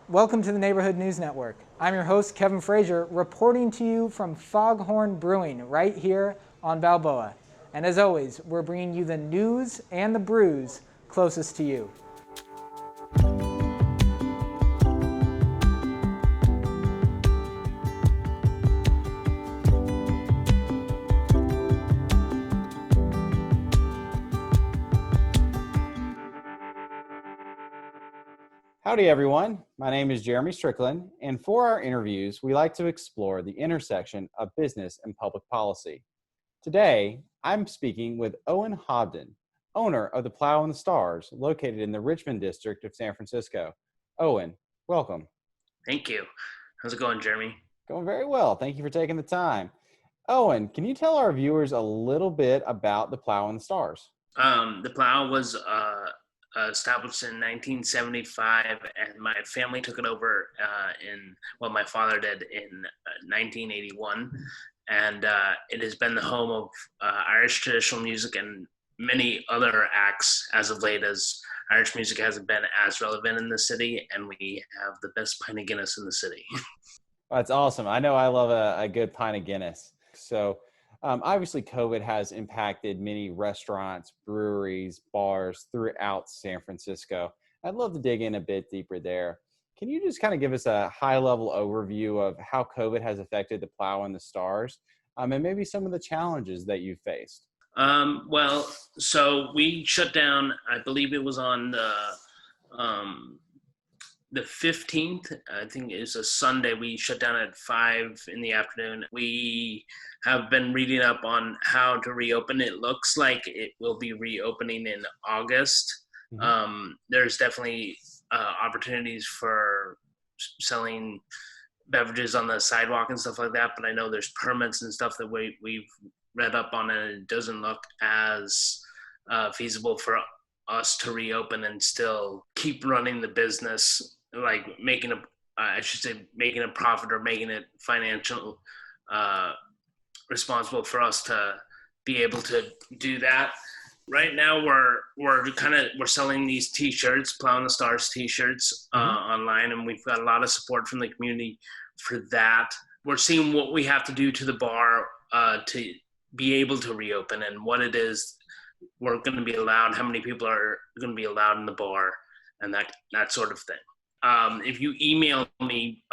Welcome to the Neighborhood News Network. I'm your host, Kevin Frazier, reporting to you from Foghorn Brewing right here on Balboa. And as always, we're bringing you the news and the brews closest to you. Howdy, everyone. My name is Jeremy Strickland, and for our interviews, we like to explore the intersection of business and public policy. Today, I'm speaking with Owen Hobden, owner of the Plow and the Stars, located in the Richmond district of San Francisco. Owen, welcome. Thank you. How's it going, Jeremy? Going very well. Thank you for taking the time. Owen, can you tell our viewers a little bit about the Plow and the Stars? The Plow was established in 1975, and my family took it over my father did in 1981. And it has been the home of Irish traditional music and many other acts as of late, as Irish music hasn't been as relevant in the city, and we have the best pint of Guinness in the city. That's awesome. I know I love a good pint of Guinness. So obviously COVID has impacted many restaurants, breweries, bars throughout San Francisco. I'd love to dig in a bit deeper there. Can you just kind of give us a high level overview of how COVID has affected the Plow and the Stars, and maybe some of the challenges that you faced? So we shut down, I believe it was on the 15th, I think it's a Sunday. We shut down at 5 in the afternoon. We have been reading up on how to reopen. It looks like it will be reopening in August. There's definitely opportunities for selling beverages on the sidewalk and stuff like that, but I know there's permits and stuff that we've read up on, and it doesn't look as feasible for us to reopen and still keep running the business, like making a profit or making it financial responsible for us to be able to do that. Right now we're selling these t-shirts, Plow and the Stars t-shirts online, and we've got a lot of support from the community for that. We're seeing what we have to do to the bar to be able to reopen, and what it is we're going to be allowed, how many people are going to be allowed in the bar, and that sort of thing. If you email me,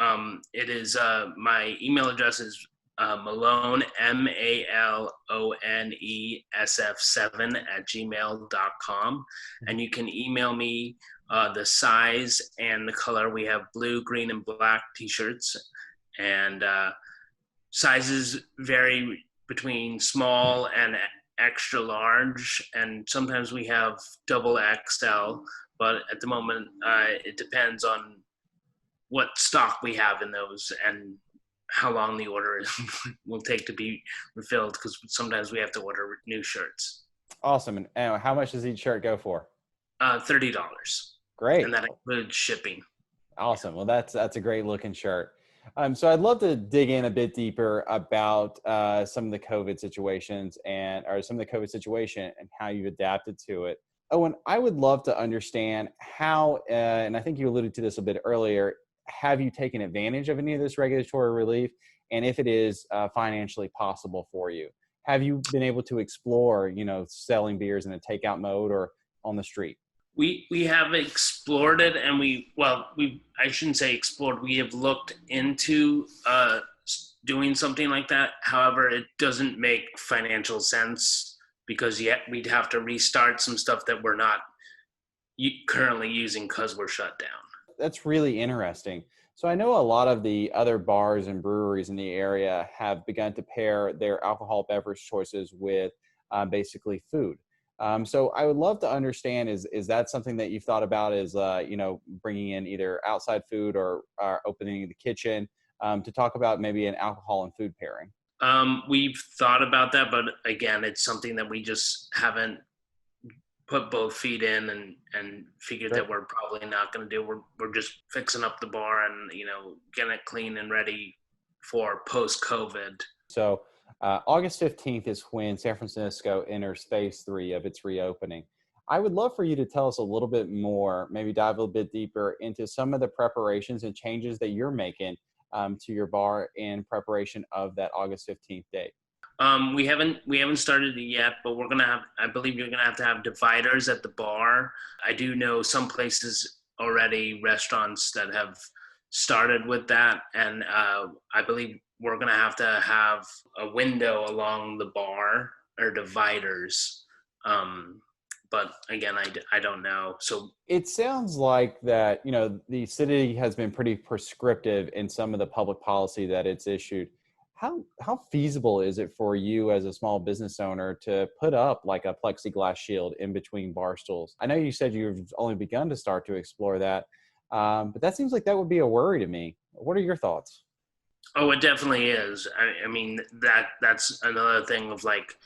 it is my email address is Malone, MALONESF7 @gmail.com, and you can email me the size and the color. We have blue, green, and black t-shirts, and sizes vary between small and extra large, and sometimes we have double XL, but at the moment it depends on what stock we have in those and how long the order will take to be refilled, because sometimes we have to order new shirts. Awesome. And how much does each shirt go for? $30. Great. And that includes shipping. Awesome. Well, that's a great looking shirt. So I'd love to dig in a bit deeper about some of the COVID situation and how you've adapted to it. Owen, I would love to understand how, and I think you alluded to this a bit earlier, have you taken advantage of any of this regulatory relief? And if it is financially possible for you, have you been able to explore, selling beers in a takeout mode or on the street? We have explored it, and I shouldn't say explored. We have looked into doing something like that. However, it doesn't make financial sense, because we'd have to restart some stuff that we're not currently using because we're shut down. That's really interesting. So I know a lot of the other bars and breweries in the area have begun to pair their alcohol beverage choices with basically food. So I would love to understand, is that something that you've thought about, is, bringing in either outside food or opening the kitchen to talk about maybe an alcohol and food pairing? We've thought about that, but again, it's something that we just haven't put both feet in and figured that we're probably not going to do. We're just fixing up the bar and, getting it clean and ready for post-COVID. So August 15th is when San Francisco enters phase 3 of its reopening. I would love for you to tell us a little bit more, maybe dive a little bit deeper into some of the preparations and changes that you're making to your bar in preparation of that August 15th date. We haven't started it yet, but we're gonna have. I believe you're gonna have to have dividers at the bar. I do know some places already, restaurants that have started with that, and I believe we're gonna have to have a window along the bar or dividers. Um, but again, I don't know. So It sounds like that, the city has been pretty prescriptive in some of the public policy that it's issued. How feasible is it for you as a small business owner to put up like a plexiglass shield in between bar stools? I know you said you've only begun to start to explore that, but that seems like that would be a worry to me. What are your thoughts? oh, it definitely is. I mean that's another thing of like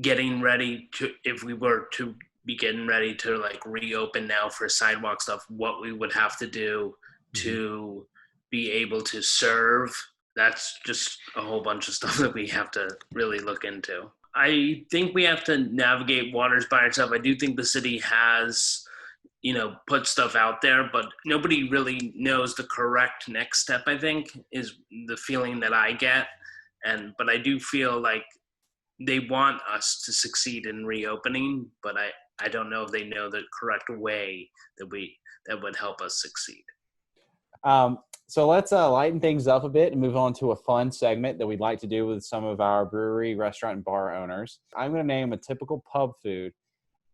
getting ready to, if we were to be getting ready to like reopen now for sidewalk stuff, what we would have to do to be able to serve. That's just a whole bunch of stuff that we have to really look into. I think we have to navigate waters by ourselves. I do think the city has, put stuff out there, but nobody really knows the correct next step, I think, is the feeling that I get. But I do feel like they want us to succeed in reopening, but I don't know if they know the correct way that would help us succeed. So let's lighten things up a bit and move on to a fun segment that we'd like to do with some of our brewery, restaurant, and bar owners. I'm going to name a typical pub food,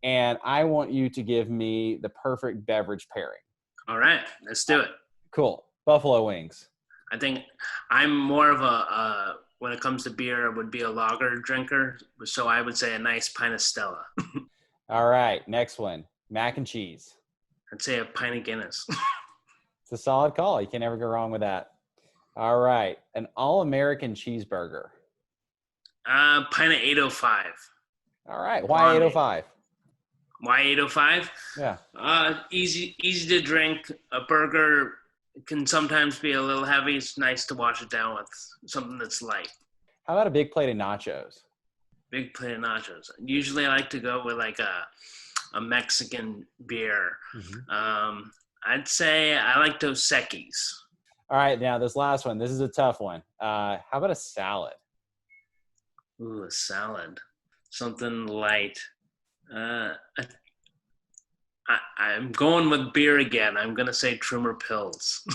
and I want you to give me the perfect beverage pairing. All right, let's do it. Cool. Buffalo wings. I think I'm more of when it comes to beer, I would be a lager drinker. So I would say a nice pint of Stella. All right. Next one. Mac and cheese. I'd say a pint of Guinness. It's a solid call. You can never go wrong with that. All right. An all-American cheeseburger. Pint of 805. All right. Why 805? Why 805? Yeah. Easy to drink. A burger can sometimes be a little heavy. It's nice to wash it down with something that's light. How about a big plate of nachos? Big plate of nachos. Usually I like to go with like a Mexican beer. I'd say I like Dos Equis. All right. Now this last one, this is a tough one. How about a salad? Ooh, a salad. Something light. I'm going with beer again. I'm going to say Trumer Pills.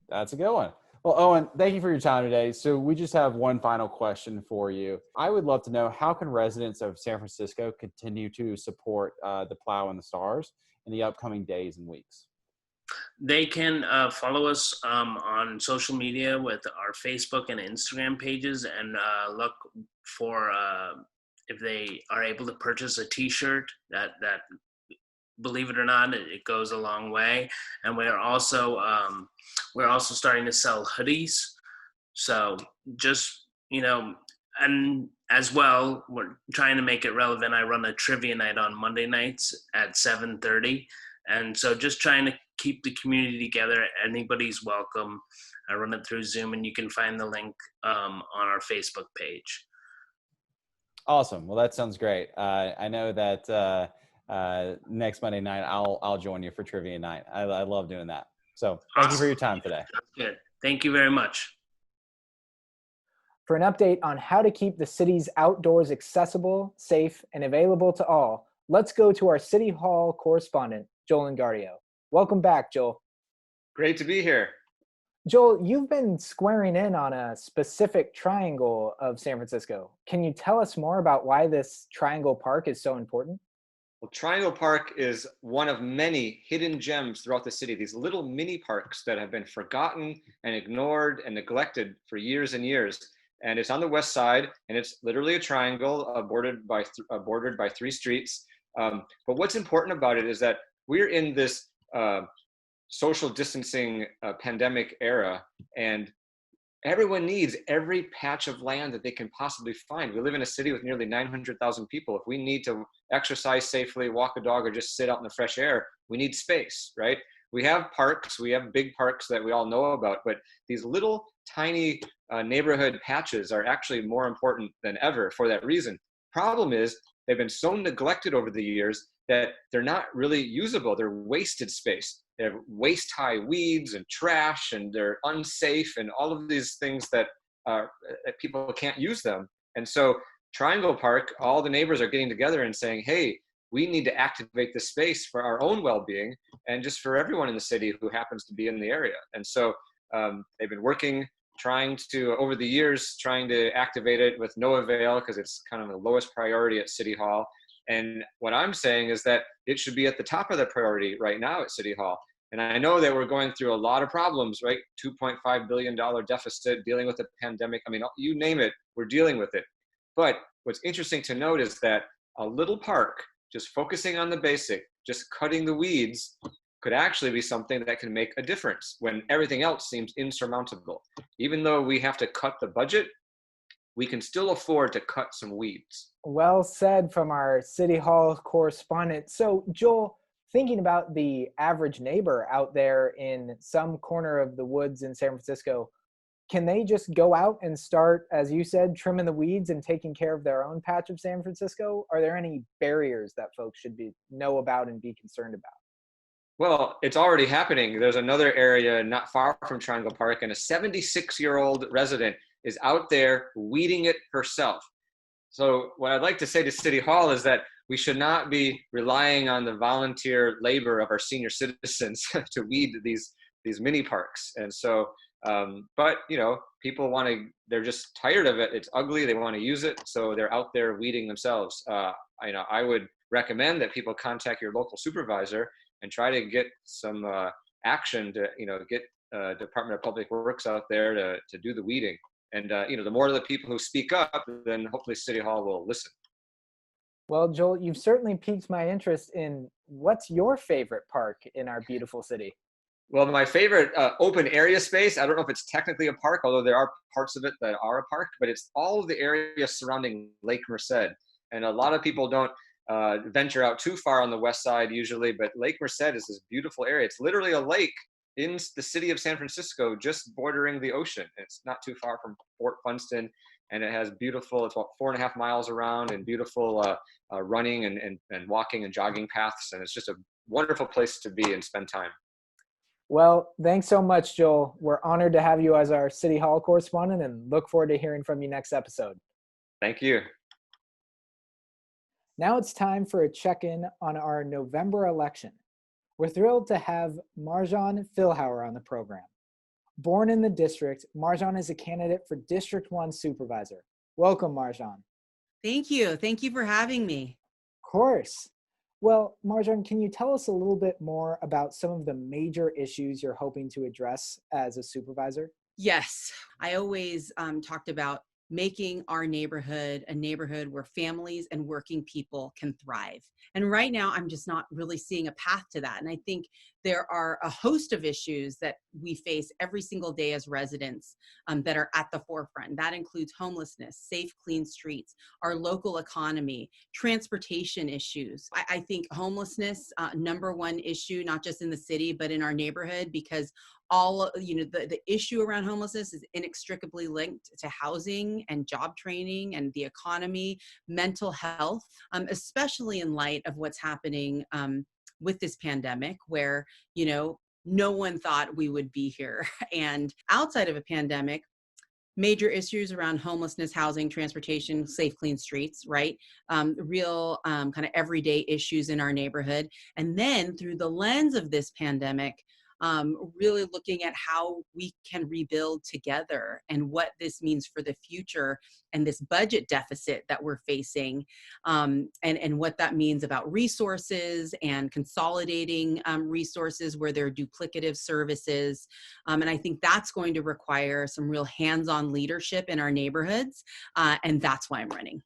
That's a good one. Well, Owen, thank you for your time today. So we just have one final question for you. I would love to know, how can residents of San Francisco continue to support the Plow and the Stars in the upcoming days and weeks? They can follow us on social media with our Facebook and Instagram pages, and look for if they are able to purchase a T-shirt that believe it or not, it goes a long way. And we're also starting to sell hoodies. So just, and as well, we're trying to make it relevant. I run a trivia night on Monday nights at 7:30. And so just trying to keep the community together. Anybody's welcome. I run it through Zoom, and you can find the link on our Facebook page. Awesome. Well, that sounds great. I know that next Monday night, I'll join you for trivia night. I love doing that. So thank you for your time today. That's good. Thank you very much. For an update on how to keep the city's outdoors accessible, safe, and available to all, let's go to our City Hall correspondent, Joel Engardio. Welcome back, Joel. Great to be here. Joel, you've been squaring in on a specific triangle of San Francisco. Can you tell us more about why this Triangle Park is so important? Well, Triangle Park is one of many hidden gems throughout the city, these little mini parks that have been forgotten and ignored and neglected for years and years. And it's on the west side, and it's literally a triangle bordered by three streets. But what's important about it is that we're in this social distancing pandemic era, and everyone needs every patch of land that they can possibly find. We live in a city with nearly 900,000 people. If we need to exercise safely, walk a dog, or just sit out in the fresh air, we need space, right? We have parks, we have big parks that we all know about, but these little tiny neighborhood patches are actually more important than ever for that reason. Problem is, they've been so neglected over the years that they're not really usable. They're wasted space. They have waist-high weeds and trash, and they're unsafe, and all of these things that people can't use them. And so Triangle Park, all the neighbors are getting together and saying, hey, we need to activate this space for our own well-being and just for everyone in the city who happens to be in the area. And so they've been working, over the years, trying to activate it with no avail, because it's kind of the lowest priority at City Hall. And what I'm saying is that it should be at the top of the priority right now at City Hall. And I know that we're going through a lot of problems, right? $2.5 billion deficit, dealing with the pandemic. I mean, you name it, we're dealing with it. But what's interesting to note is that a little park, just focusing on the basic, just cutting the weeds, could actually be something that can make a difference when everything else seems insurmountable. Even though we have to cut the budget, we can still afford to cut some weeds. Well said from our City Hall correspondent. So, Joel, thinking about the average neighbor out there in some corner of the woods in San Francisco, can they just go out and start, as you said, trimming the weeds and taking care of their own patch of San Francisco? Are there any barriers that folks should know about and be concerned about? Well, it's already happening. There's another area not far from Triangle Park, and a 76-year-old resident is out there weeding it herself. So what I'd like to say to City Hall is that we should not be relying on the volunteer labor of our senior citizens to weed these mini parks. And so, but people they're just tired of it. It's ugly. They want to use it. So they're out there weeding themselves. I would recommend that people contact your local supervisor and try to get some action to, get Department of Public Works out there to do the weeding. And, the more of the people who speak up, then hopefully City Hall will listen. Well, Joel, you've certainly piqued my interest in what's your favorite park in our beautiful city? Well, my favorite open area space, I don't know if it's technically a park, although there are parts of it that are a park, but it's all of the area surrounding Lake Merced. And a lot of people don't venture out too far on the west side usually, but Lake Merced is this beautiful area. It's literally a lake in the city of San Francisco, just bordering the ocean. It's not too far from Fort Funston, and it has beautiful, it's about 4.5 miles around, and beautiful running and walking and jogging paths. And it's just a wonderful place to be and spend time. Well, thanks so much, Joel. We're honored to have you as our City Hall correspondent and look forward to hearing from you next episode. Thank you. Now it's time for a check-in on our November election. We're thrilled to have Marjan Filhauer on the program. Born in the district, Marjan is a candidate for District 1 Supervisor. Welcome, Marjan. Thank you. Thank you for having me. Of course. Well, Marjan, can you tell us a little bit more about some of the major issues you're hoping to address as a supervisor? Yes, I always talked about making our neighborhood a neighborhood where families and working people can thrive. And right now, I'm just not really seeing a path to that. And I think there are a host of issues that we face every single day as residents that are at the forefront. That includes homelessness, safe, clean streets, our local economy, transportation issues. I think homelessness, number one issue, not just in the city, but in our neighborhood, because the issue around homelessness is inextricably linked to housing and job training and the economy, mental health, especially in light of what's happening with this pandemic, where, no one thought we would be here. And outside of a pandemic, major issues around homelessness, housing, transportation, safe, clean streets, right? Real kind of everyday issues in our neighborhood. And then through the lens of this pandemic, really looking at how we can rebuild together and what this means for the future and this budget deficit that we're facing, and what that means about resources and consolidating resources where there are duplicative services. And I think that's going to require some real hands-on leadership in our neighborhoods, and that's why I'm running.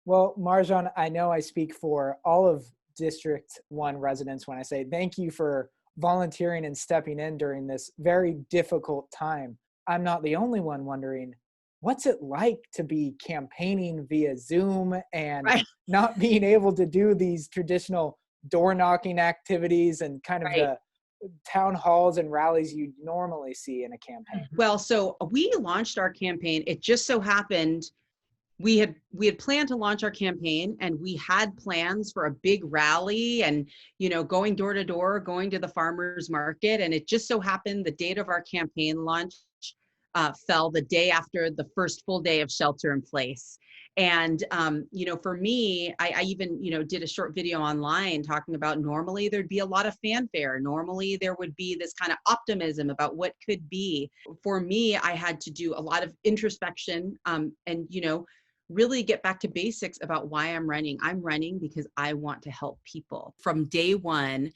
Well, Marjan, I know I speak for all of District 1 residents when I say thank you for volunteering and stepping in during this very difficult time. I'm not the only one wondering, what's it like to be campaigning via Zoom and not being able to do these traditional door knocking activities and kind of the town halls and rallies you normally see in a campaign? Well, so we launched our campaign. It just so happened we had planned to launch our campaign, and we had plans for a big rally and, going door to door, going to the farmers market. And it just so happened the date of our campaign launch fell the day after the first full day of shelter in place. And, for me, I even, did a short video online talking about normally there'd be a lot of fanfare. Normally there would be this kind of optimism about what could be. For me, I had to do a lot of introspection and, really get back to basics about why I'm running. I'm running because I want to help people. From day one,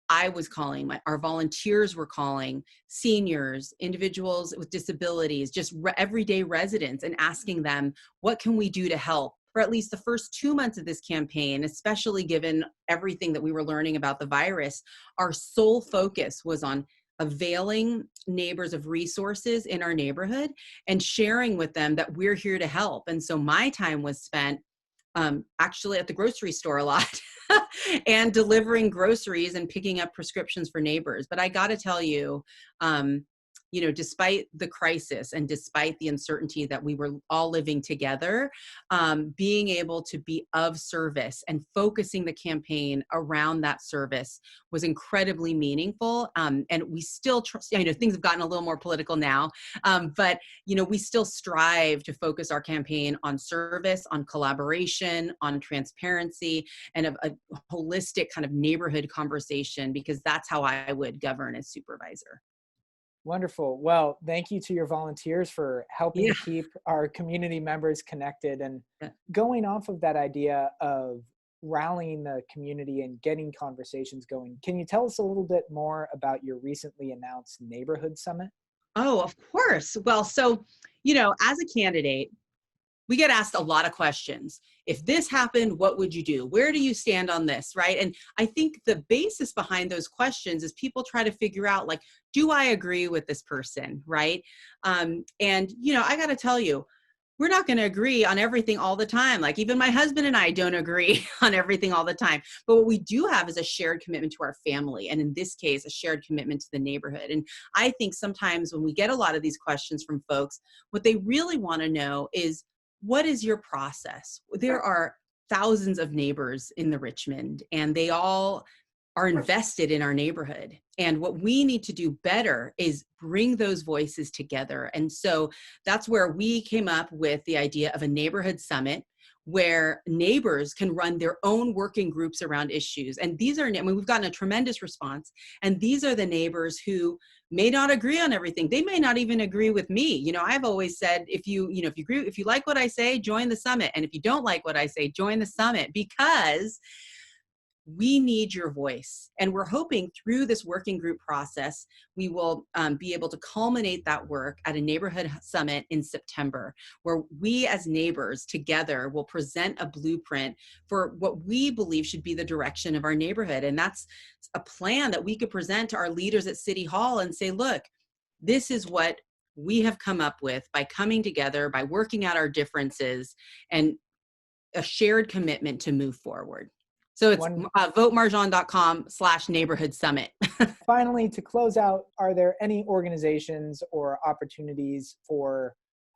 I was calling, our volunteers were calling seniors, individuals with disabilities, just everyday residents, and asking them, what can we do to help? For at least the first 2 months of this campaign, especially given everything that we were learning about the virus, our sole focus was on availing neighbors of resources in our neighborhood and sharing with them that we're here to help. And so my time was spent actually at the grocery store a lot and delivering groceries and picking up prescriptions for neighbors. But I got to tell you, despite the crisis and despite the uncertainty that we were all living together, being able to be of service and focusing the campaign around that service was incredibly meaningful. And we still, things have gotten a little more political now, but, we still strive to focus our campaign on service, on collaboration, on transparency, and a holistic kind of neighborhood conversation, because that's how I would govern as supervisor. Wonderful. Well, thank you to your volunteers for helping Yeah. keep our community members connected. And Yeah. going off of that idea of rallying the community and getting conversations going, can you tell us a little bit more about your recently announced neighborhood summit? Oh, of course. Well, so, as a candidate, we get asked a lot of questions. If this happened, what would you do? Where do you stand on this, right? And I think the basis behind those questions is people try to figure out, like, do I agree with this person, right? And, I got to tell you, we're not going to agree on everything all the time. Like, even my husband and I don't agree on everything all the time. But what we do have is a shared commitment to our family. And in this case, a shared commitment to the neighborhood. And I think sometimes when we get a lot of these questions from folks, what they really want to know is, what is your process? There are thousands of neighbors in the Richmond, and they all are invested in our neighborhood. And what we need to do better is bring those voices together. And so that's where we came up with the idea of a neighborhood summit, where neighbors can run their own working groups around issues. And these are, we've gotten a tremendous response. And these are the neighbors who may not agree on everything. They may not even agree with me. I've always said, if you agree, if you like what I say, join the summit. And if you don't like what I say, join the summit, because we need your voice. And we're hoping through this working group process, we will be able to culminate that work at a neighborhood summit in September, where we as neighbors together will present a blueprint for what we believe should be the direction of our neighborhood. And that's a plan that we could present to our leaders at City Hall and say, look, this is what we have come up with by coming together, by working out our differences, and a shared commitment to move forward. So it's votemarjan.com/neighborhood summit. Finally, to close out, are there any organizations or opportunities for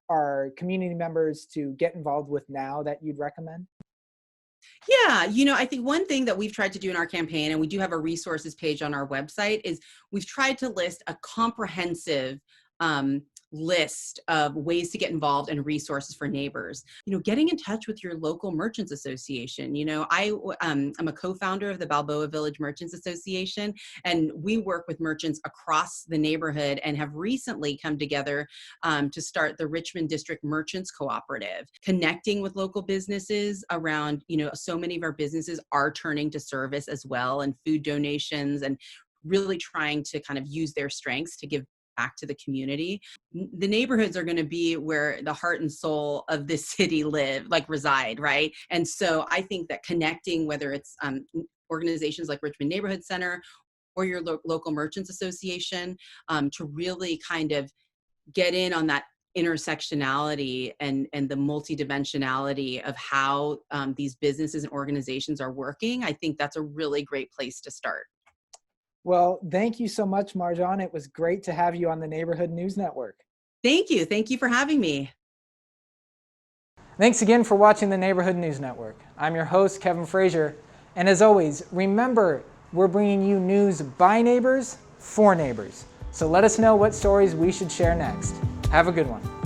our community members to get involved with now that you'd recommend? Yeah, I think one thing that we've tried to do in our campaign, and we do have a resources page on our website, is we've tried to list a comprehensive list of ways to get involved and resources for neighbors. Getting in touch with your local merchants association. I'm a co-founder of the Balboa Village Merchants Association, and we work with merchants across the neighborhood and have recently come together to start the Richmond District Merchants Cooperative, connecting with local businesses around, so many of our businesses are turning to service as well, and food donations, and really trying to kind of use their strengths to give back to the community. The neighborhoods are going to be where the heart and soul of this city reside, right? And so I think that connecting, whether it's organizations like Richmond Neighborhood Center or your local merchants association, to really kind of get in on that intersectionality and the multidimensionality of how these businesses and organizations are working, I think that's a really great place to start. Well, thank you so much, Marjan. It was great to have you on the Neighborhood News Network. Thank you. Thank you for having me. Thanks again for watching the Neighborhood News Network. I'm your host, Kevin Frazier, and as always, remember, we're bringing you news by neighbors, for neighbors. So let us know what stories we should share next. Have a good one.